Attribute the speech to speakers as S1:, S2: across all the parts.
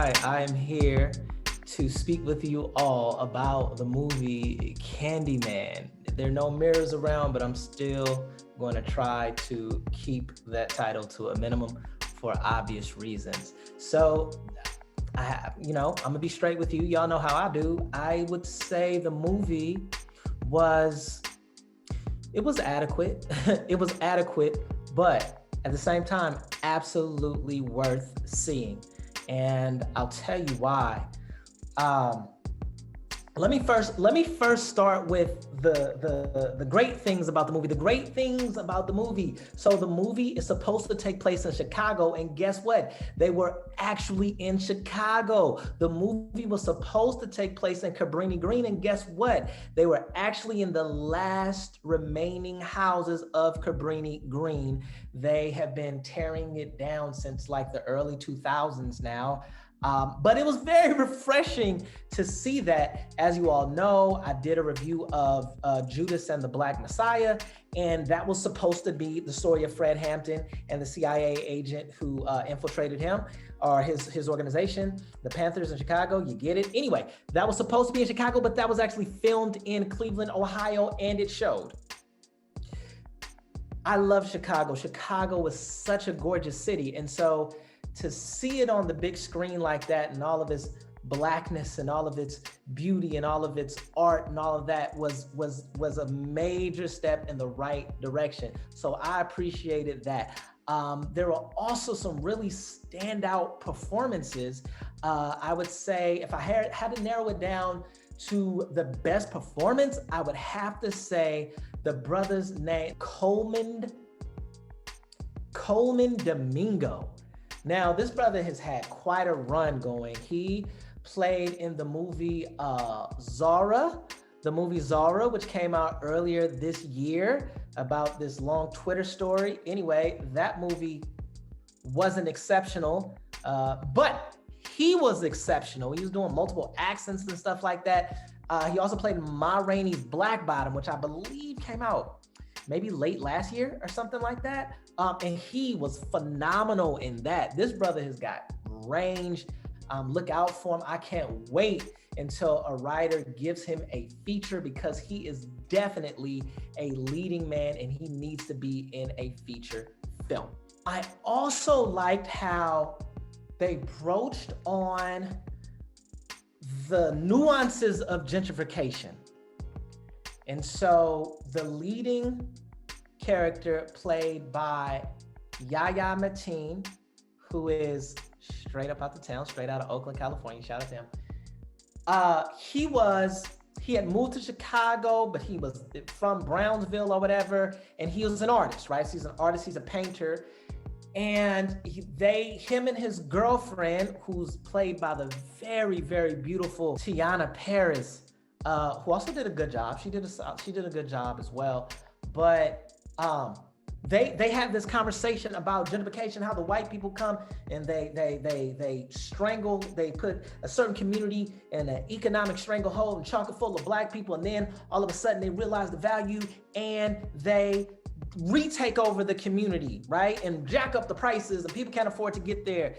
S1: I am here to speak with you all about the movie Candyman. There are no mirrors around, but I'm still going to try to keep that title to a minimum for obvious reasons. So, I'm gonna be straight with you. Y'all know how I do. I would say the movie was adequate. It was adequate, but at the same time, absolutely worth seeing. And I'll tell you why. Let me first start with the great things about the movie. The great things about the movie. So the movie is supposed to take place in Chicago, and guess what? They were actually in Chicago. The movie was supposed to take place in Cabrini Green, and guess what? They were actually in the last remaining houses of Cabrini Green. They have been tearing it down since like the early 2000s now. But it was very refreshing to see that. As you all know, I did a review of Judas and the Black Messiah, and that was supposed to be the story of Fred Hampton and the CIA agent who infiltrated him, or his organization, the Panthers in Chicago. You get it? Anyway, that was supposed to be in Chicago, but that was actually filmed in Cleveland, Ohio, and it showed. I love Chicago. Chicago was such a gorgeous city, and so to see it on the big screen like that, and all of its blackness and all of its beauty and all of its art and all of that was a major step in the right direction. So I appreciated that. There were also some really standout performances. I would say if I had to narrow it down to the best performance, I would have to say the brother's name, Coleman Domingo. Now, this brother has had quite a run going. He played in the movie Zara, which came out earlier this year about this long Twitter story. Anyway, that movie wasn't exceptional, but he was exceptional. He was doing multiple accents and stuff like that. He also played Ma Rainey's Black Bottom, which I believe came out maybe late last year or something like that. And he was phenomenal in that. This brother has got range. Look out for him. I can't wait until a writer gives him a feature, because he is definitely a leading man and he needs to be in a feature film. I also liked how they broached on the nuances of gentrification. And so the leading character played by Yahya Mateen, who is straight up out the town, straight out of Oakland, California. Shout out to him. He had moved to Chicago, but he was from Brownsville or whatever, and he was an artist, right? So he's an artist, he's a painter. And him and his girlfriend, who's played by the very, very beautiful Tiana Paris, who also did a good job. She did a good job as well. But they had this conversation about gentrification, how the white people come and they strangle, they put a certain community in an economic stranglehold and chock it full of black people, and then all of a sudden they realize the value and they retake over the community, right? And jack up the prices, and people can't afford to get there.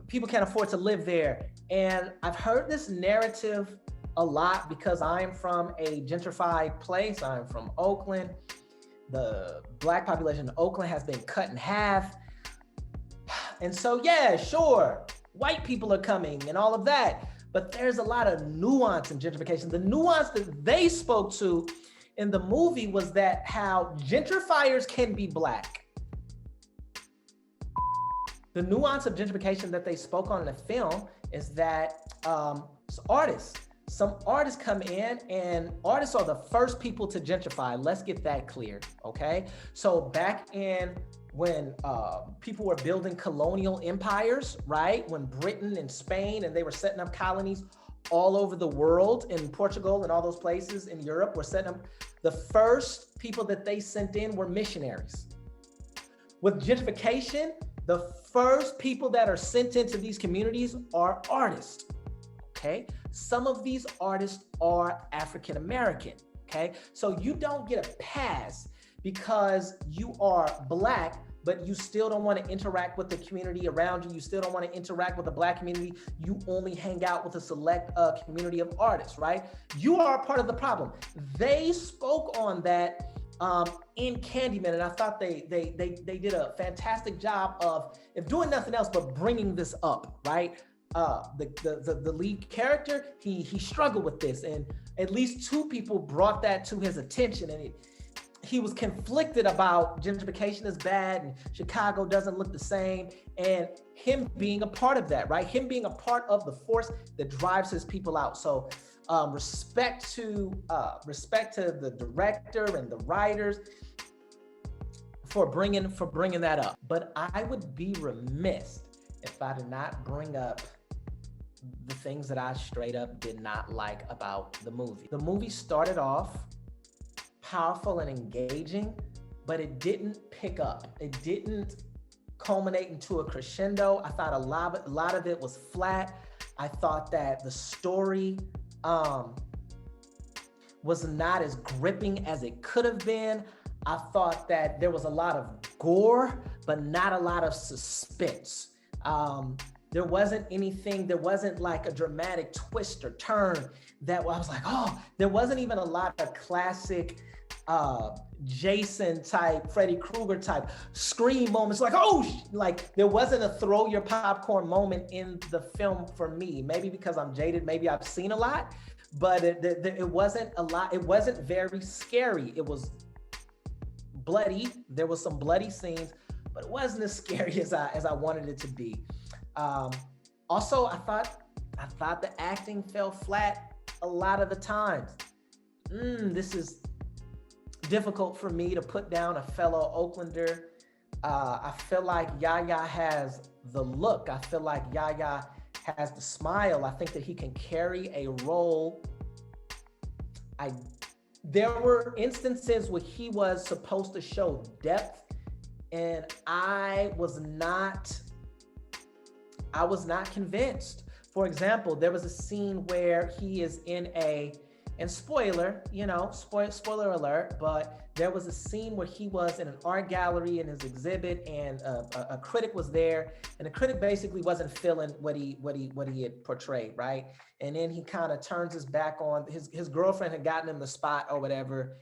S1: People can't afford to live there. And I've heard this narrative a lot because I'm from a gentrified place. I'm from Oakland. The black population in Oakland has been cut in half. And so, yeah, sure, white people are coming and all of that, but there's a lot of nuance in gentrification. The nuance that they spoke to in the movie was that how gentrifiers can be black. The nuance of gentrification that they spoke on in the film is that some artists come in, and artists are the first people to gentrify. Let's get that clear, okay? So back in when people were building colonial empires, right? When Britain and Spain, and they were setting up colonies all over the world, in Portugal and all those places in Europe were setting up, the first people that they sent in were missionaries. With gentrification, the first people that are sent into these communities are artists, okay? Some of these artists are African American, okay? So you don't get a pass because you are black but you still don't want to interact with the community around you. You still don't want to interact with the Black community. You only hang out with a select community of artists, right? You are a part of the problem. They spoke on that in Candyman, and I thought they did a fantastic job of, if doing nothing else, but bringing this up, right? The lead character, he struggled with this, and at least two people brought that to his attention, and he was conflicted about gentrification is bad and Chicago doesn't look the same, and him being a part of that, right? Him being a part of the force that drives his people out. So respect to the director and the writers for bringing that up. But I would be remiss if I did not bring up the things that I straight up did not like about the movie. The movie started off powerful and engaging, but it didn't pick up. It didn't culminate into a crescendo. I thought a lot of it was flat. I thought that the story was not as gripping as it could have been. I thought that there was a lot of gore, but not a lot of suspense. There wasn't like a dramatic twist or turn that I was like, oh, there wasn't even a lot of classic Jason type, Freddy Krueger type scream moments, like, oh, like there wasn't a throw your popcorn moment in the film for me. Maybe because I'm jaded, maybe I've seen a lot, but it wasn't a lot. It wasn't very scary. It was bloody. There was some bloody scenes, but it wasn't as scary as I wanted it to be. Also, I thought the acting fell flat a lot of the times. This is difficult for me to put down a fellow Oaklander. I feel like Yahya has the look. I feel like Yahya has the smile. I think that he can carry a role. There were instances where he was supposed to show depth, and I was not convinced. For example, there was a scene where he is and spoiler alert, but there was a scene where he was in an art gallery in his exhibit, and a critic was there, and the critic basically wasn't feeling what he had portrayed, right? And then he kind of turns his back on his girlfriend had gotten him the spot or whatever.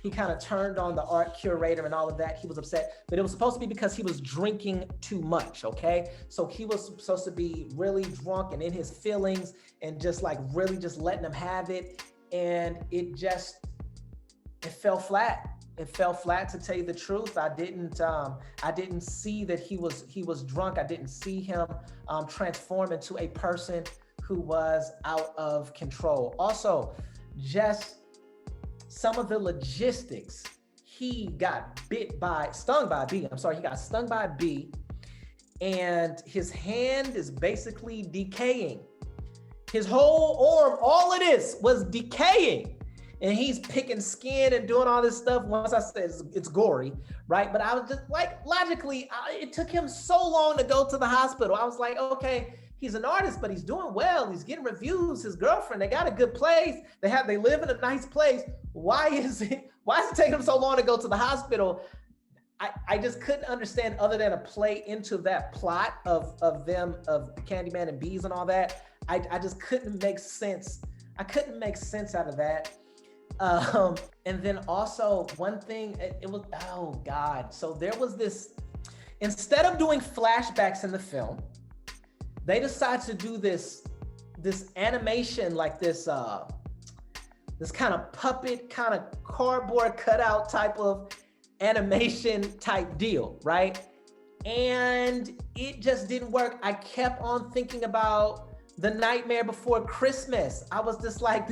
S1: He kind of turned on the art curator and all of that. He was upset, but it was supposed to be because he was drinking too much, okay? So he was supposed to be really drunk and in his feelings and just like really just letting him have it. And it fell flat. It fell flat, to tell you the truth. I didn't see that he was drunk. I didn't see him transform into a person who was out of control. Also, just some of the logistics. He got stung by a bee. He got stung by a bee, and his hand is basically decaying. His whole arm, all it is, was decaying. And he's picking skin and doing all this stuff. Once I said it's gory, right? But I was just like, logically, it took him so long to go to the hospital. I was like, okay, he's an artist, but he's doing well. He's getting reviews. His girlfriend, they got a good place. They live in a nice place. Why is it taking him so long to go to the hospital? I just couldn't understand, other than a play into that plot of Candyman and bees and all that. I just couldn't make sense. I couldn't make sense out of that. And then also one thing, it was, oh God. So there was this, instead of doing flashbacks in the film, they decided to do this animation, like this kind of puppet, kind of cardboard cutout type of animation type deal, right? And it just didn't work. I kept on thinking about The Nightmare Before Christmas. I was just like,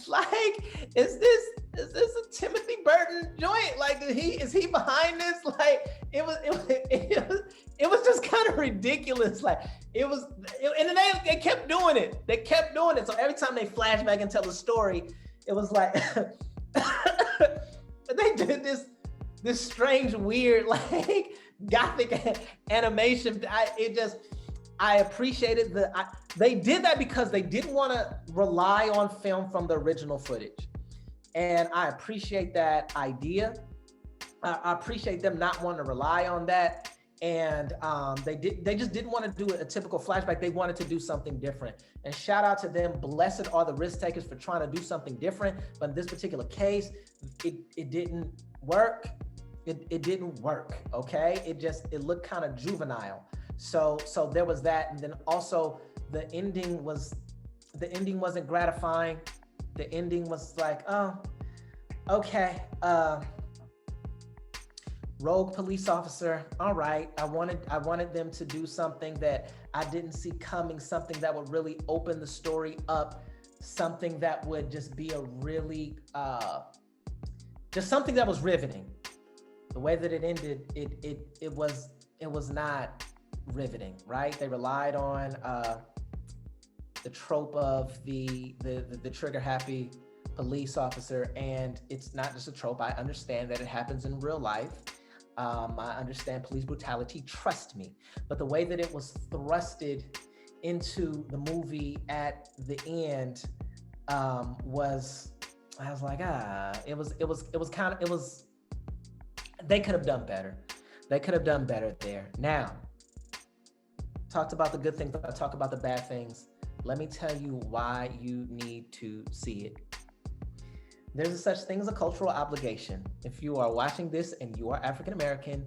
S1: like, is this a Timothy Burton joint? Like, is he behind this? Like, it was just kind of ridiculous. Like, and then they kept doing it. They kept doing it. So every time they flash back and tell the story, it was like, they did this strange, weird, like gothic animation. I appreciated they did that because they didn't want to rely on film from the original footage. And I appreciate that idea. I appreciate them not wanting to rely on that. And they just didn't want to do a typical flashback. They wanted to do something different. And shout out to them. Blessed are the risk takers for trying to do something different. But in this particular case, it didn't work. It didn't work. Okay. It looked kind of juvenile. So there was that. And then also the ending wasn't gratifying. The ending was like, oh, okay. Rogue police officer, all right. I wanted them to do something that I didn't see coming, something that would really open the story up, something that would just be a really, just something that was riveting. The way that it ended, it was not riveting, right? They relied on the trope of the trigger happy police officer, and it's not just a trope. I understand that it happens in real life. I understand police brutality, trust me. But the way that it was thrusted into the movie at the end was, I was like, they could have done better. They could have done better there. Now, talked about the good things, I talk about the bad things. Let me tell you why you need to see it. There's a such thing as a cultural obligation. If you are watching this and you are African American,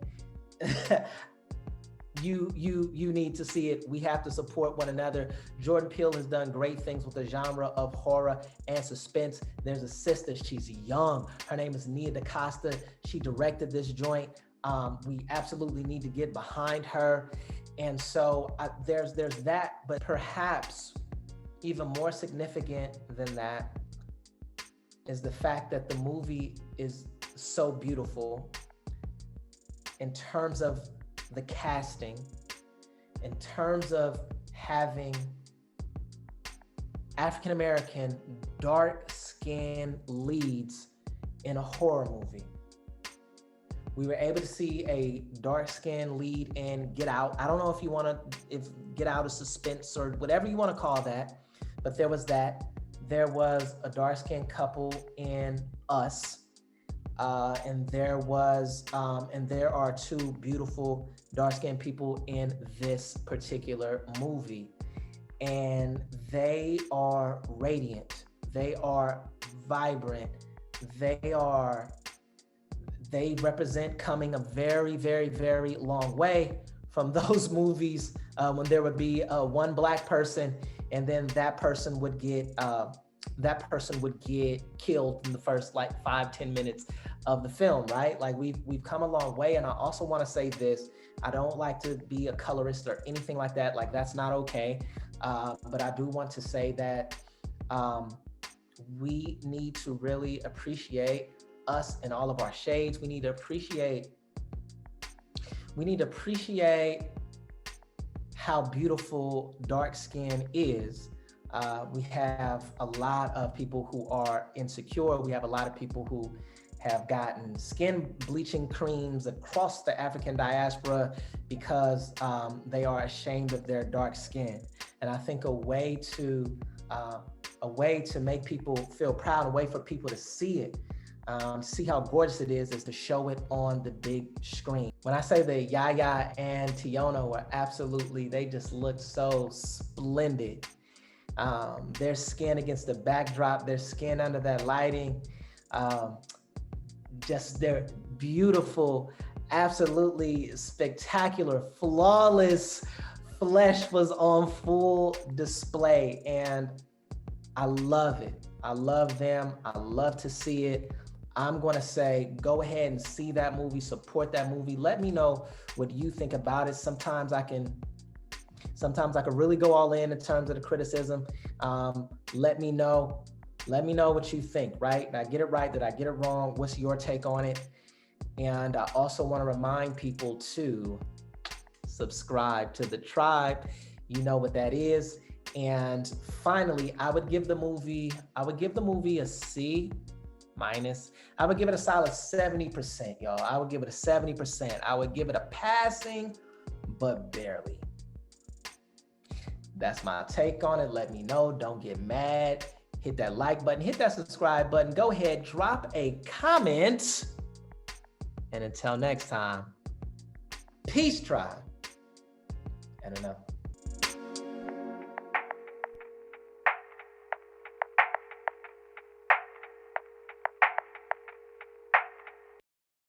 S1: you need to see it. We have to support one another. Jordan Peele has done great things with the genre of horror and suspense. There's a sister, she's young. Her name is Nia DaCosta. She directed this joint. We absolutely need to get behind her. And so there's that, but perhaps even more significant than that is the fact that the movie is so beautiful in terms of the casting, in terms of having African-American dark-skinned leads in a horror movie. We were able to see a dark-skinned lead in Get Out. I don't know if Get Out is suspense or whatever you want to call that, but there was that. There was a dark-skinned couple in Us, and there are two beautiful dark-skinned people in this particular movie, and they are radiant. They are vibrant. They represent coming a very, very, very long way from those movies when there would be one black person, and then that person would get killed in the first 5-10 minutes of the film, right? Like we've come a long way. And I also want to say this: I don't like to be a colorist or anything like that. Like that's not okay. But I do want to say that we need to really appreciate us in all of our shades. We need to appreciate how beautiful dark skin is. We have a lot of people who are insecure. We have a lot of people who have gotten skin bleaching creams across the African diaspora because they are ashamed of their dark skin. And I think a way to make people feel proud, a way for people to see it, see how gorgeous it is to show it on the big screen. When I say that Yaya and Tiona were they just looked so splendid. Their skin against the backdrop, their skin under that lighting, just their beautiful, absolutely spectacular, flawless flesh was on full display. And I love it. I love them. I love to see it. I'm going to say, go ahead and see that movie, support that movie. Let me know what you think about it. Sometimes I can really go all in terms of the criticism. Let me know what you think, right? Did I get it right? Did I get it wrong? What's your take on it? And I also want to remind people to subscribe to the tribe. You know what that is. And finally, I would give the movie a C minus. I would give it a solid 70%, y'all. I would give it a 70%. I would give it a passing, but barely. That's my take on it. Let me know. Don't get mad. hit that like button, hit that subscribe button. Go ahead, drop a comment. And until next time, peace, tribe. And enough.